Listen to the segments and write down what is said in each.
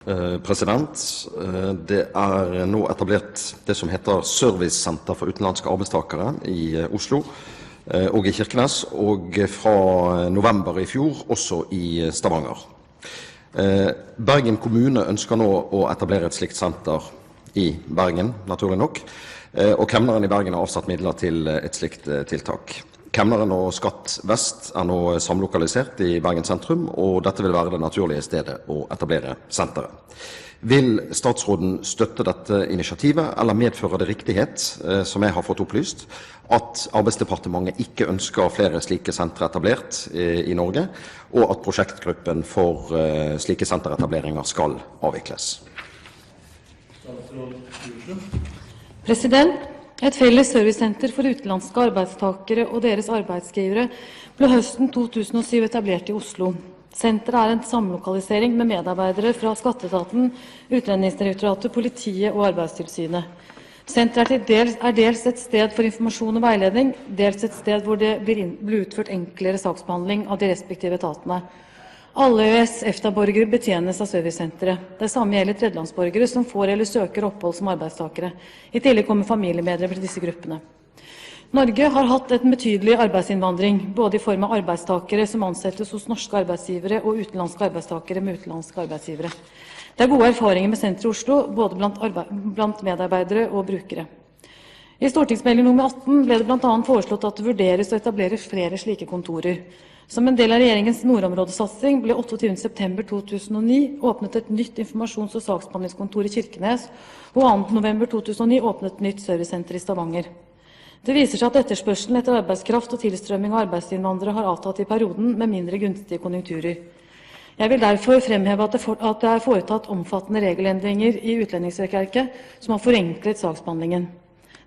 Det nå etablert det som heter Servicesenter for utenlandske arbeidstakere i Oslo og i Kirkenes, og fra november i fjor også i Stavanger. Bergen kommune ønsker nå å etablere et slikt senter i Bergen, naturlig nok, og kemneren i Bergen har avsatt midler til et slikt tiltak. Kemneren og Skatt Vest nå samlokalisert i Bergen sentrum, og dette vil være det naturlige stedet å etablere senteret. Vil statsråden støtte dette initiativet, eller medfører det riktighet, som jeg har fått opplyst, at Arbeidsdepartementet ikke ønsker flere slike sentre etablert i Norge, og at prosjektgruppen for slike senteretableringer skal avvikles? President, et felles servicesenter for utenlandske arbeidstakere og deres arbeidsgivere ble høsten 2007 etablert i Oslo. Senteret en samlokalisering med medarbeidere fra Skatteetaten, Utlendingsdirektoratet, politiet og Arbeidstilsynet. Senteret dels et sted for informasjon og veiledning, dels et sted hvor det blir utført enklere saksbehandling av de respektive etatene. Alle EØS-EFTA-borgere betjenes av servicesenteret. Det samme gjelder tredjelandsborgere som får eller søker opphold som arbeidstakere. I tillegg kommer familiemedlemmer til disse gruppene. Norge har hatt en betydelig arbeidsinnvandring, både i form av arbeidstakere som ansettes hos norske arbeidsgivere og utenlandske arbeidstakere med utenlandske arbeidsgivere. Det gode erfaringer med senteret i Oslo, både blant medarbeidere og brukere. I stortingsmelding nummer 18 ble det blant annet foreslått at det vurderes å etablere flere slike kontorer. Som en del av regjeringens nordområdesatsing ble 28. september 2009 åpnet et nytt informasjons- og saksbehandlingskontor i Kirkenes, og 2. november 2009 åpnet et nytt servicesenter i Stavanger. Det viser seg at etterspørselen etter arbeidskraft og tilstrømming av arbeidsinnvandrere har avtatt i perioden med mindre gunstige konjunkturer. Jeg vil derfor fremheve at det foretatt omfattende regelendringer i utlendingsregelverket som har forenklet saksbehandlingen.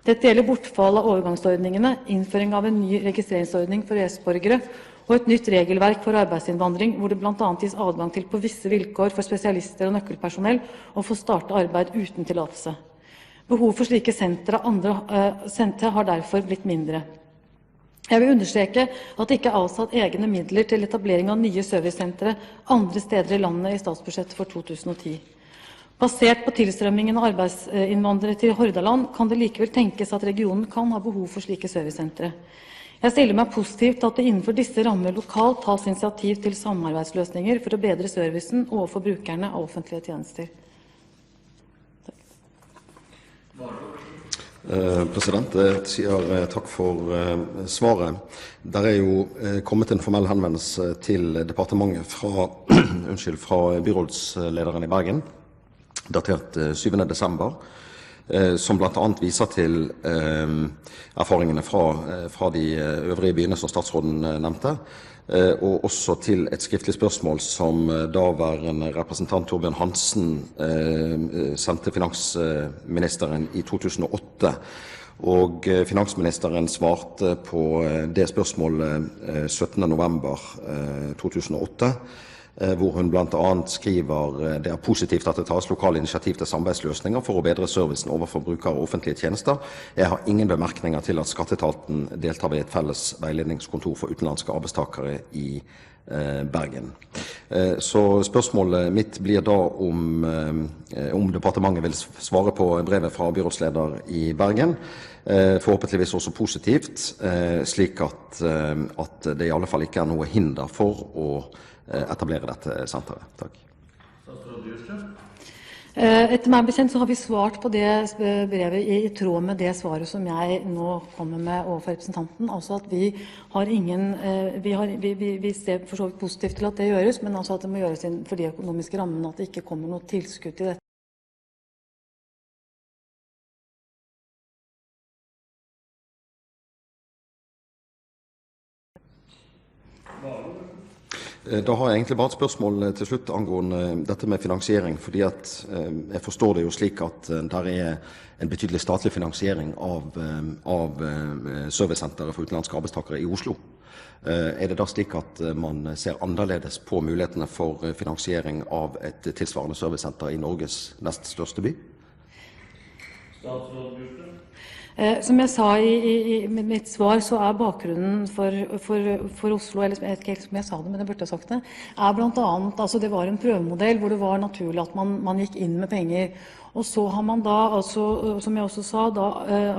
Dette gjelder bortfall av overgangsordningene, innføring av en ny registreringsordning for EØS-borgere og et nytt regelverk for arbeidsinnvandring, hvor det blant annet gis adgang til på visse vilkår for spesialister og nøkkelpersonell å få starte arbeid uten tillatelse. Behov for slike sentre har derfor blitt mindre. Jeg vil understreke at det ikke avsatt egne midler til etablering av nye servicesentre andre steder i landet i statsbudsjettet for 2010. Basert på tilstrømmingen av arbeidsinnvandrere til Hordaland kan det likevel tenkes at regionen kan ha behov for slike servicesentre. Jeg stiller meg positivt til at det innenfor disse rammer lokalt tas initiativ til samarbeidsløsninger for å bedre servicen overfor brukerne av offentlige tjenester. President, jeg sier takk for svaret. Der jo kommet en formell henvendelse til departementet fra byrådslederen i Bergen, datert 7. desember, som blant annet viser til erfaringene fra de øvrige byene som statsråden nevnte, og også til et skriftlig spørsmål som daværende representant Torbjørn Hansen sendte finansministeren i 2008. Og finansministeren svarte på det spørsmålet 17. november 2008, hvor hun blant annet skriver det positivt at det tas lokale initiativ til samarbeidsløsninger for å bedre servicen overfor brukere av offentlige tjenester. Jeg har ingen bemerkninger til at Skatteetaten deltar ved et felles veiledningskontor for utenlandske arbeidstakere i Bergen. Så spørsmålet mitt blir da om departementet vil svare på brevet fra byrådsleder i Bergen, forhåpentligvis også positivt, slik at det i alle fall ikke noe hinder for å etablere dette senteret. Takk. Etter meg bekjent så har vi svart på det brevet i tråd med det svaret som jeg nå kommer med overfor representanten. Altså at vi ser for så vidt positivt til at det gjøres, men altså at det må gjøres for de økonomiske rammene, at det ikke kommer noe tilskudd til dette. Da har jeg egentlig bare et spørsmål til slutt angående dette med finansiering, fordi at jeg forstår det jo slik at der en betydelig statlig finansiering av servicesenteret for utenlandske arbeidstakere i Oslo. Det da slik at man ser annerledes på mulighetene for finansiering av et tilsvarende servicesenter i Norges nest største by? Som jeg sa i mitt svar, så er bakgrunnen for Oslo, eller jeg vet ikke helt om jeg sa det, men jeg burde ha sagt det, er blant annet, altså det var en prøvemodell hvor det var naturlig at man gikk inn med penger. Og så har man da, altså, som jeg også sa, da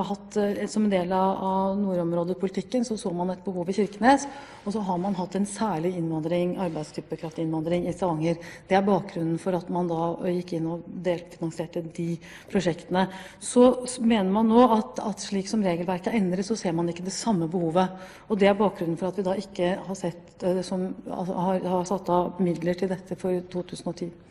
hatt som en del av nordområdepolitikken, så man et behov i Kirkenes, og så har man hatt en særlig innvandring, arbeidstypekraftinnvandring i Stavanger. Det er bakgrunnen for at man da gikk inn og delfinansierte de prosjektene. Så mener man nå at slik som regelverket er endret, så ser man ikke det samme behovet. Og det er bakgrunnen for at vi da ikke har satt av midler til dette for 2010.